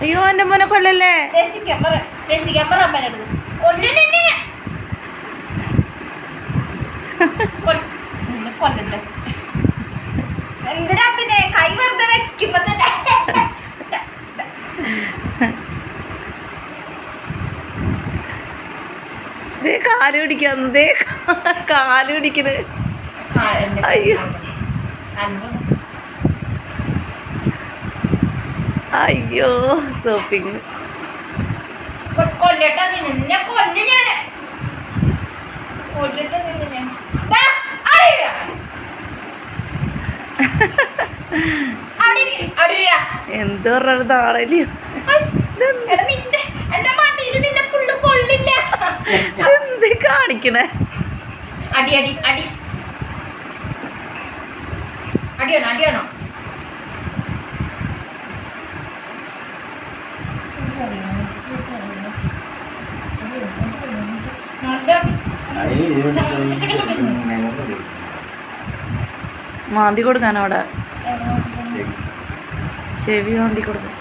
അയ്യോ എന്റെ മോനെ കൊല്ലല്ലേ. എന്തിനാ പിന്നെ കൈ വെറുതെ വെക്കുമ്പോ തന്നെ കാല് പിടിക്കാന്നേ, കാല് പിടിക്കണ്. അയ്യോ അയ്യോ സോപ്പിങ് കൊല്ലട്ടാ നിന്നെ കൊല്ല ഞാന് കൊല്ലട്ടാ നിന്നെ എന്ത് പറഞ്ഞാലും നാളെയോ എന്ത് കാണിക്കണേ. അടി അടി അടി അടിയാണോ അടിയാണോ മാന്തി കൊടുക്കാൻ അവിടെ ചെവി മാന്തി കൊടുക്കാൻ.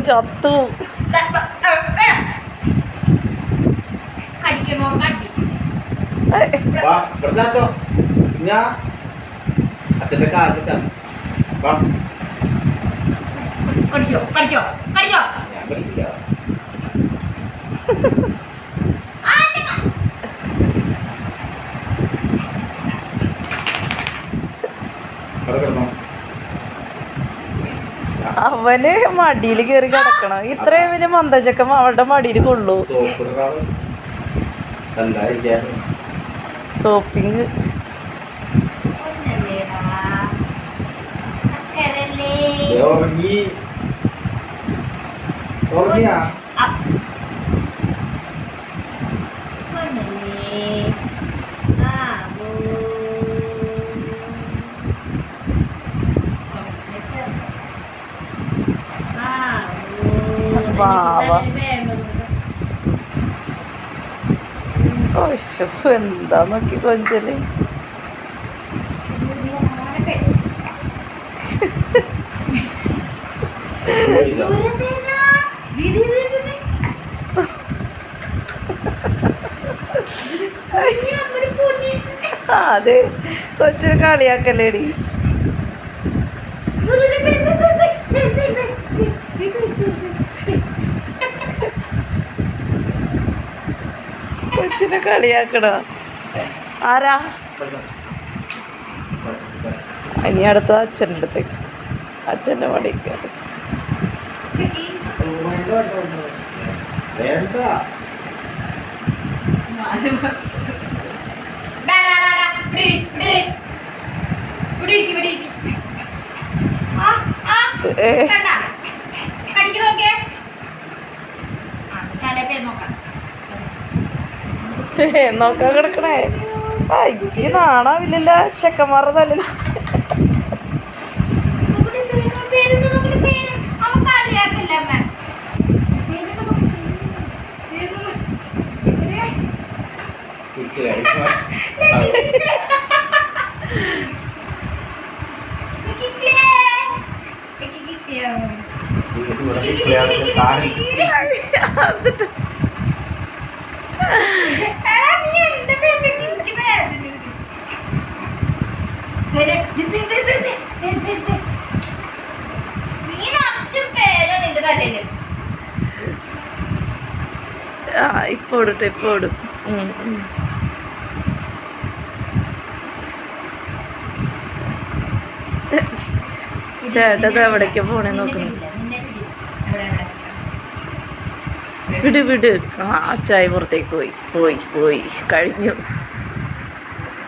ചത്തു കടിക്കണോ കടി അച്ഛന്റെ കാലിൽ കടിക്കോ കടിക്കോ കടിക്കോ ഞാൻ പഠിക്കില്ല. അവന് മടിയിൽ കയറി കിടക്കണം. ഇത്രയും വലിയ മന്ദചക്കം അവളുടെ മടിയിൽ കൊള്ളൂ. സോപ്പിങ് ഉറങ്ങി ഉറങ്ങിയാ എന്താ നോക്കി കൊഞ്ചല്. അതെ കൊച്ചിന് കളിയാക്കല്ലേടി. കൊച്ചിനെ കളിയാക്കണ ആരാ? ഇനി അടുത്ത അച്ഛൻ്റെ അടുത്തേക്ക്, അച്ഛൻ്റെ മടിക്ക്. നോക്കാൻ കിടക്കണേ. ഈ നാണാവില്ലല്ലോ ചെക്കന്മാരുടെ തലയിൽ. ഇപ്പൊ ഇടട്ടെ, ഇപ്പൊ ഇടും. ചേട്ടത് എവിടേക്ക് പോണേ നോക്കുന്നു. വിട് വിട്. അച്ചായി പുറത്തേക്ക് പോയി കഴിഞ്ഞു.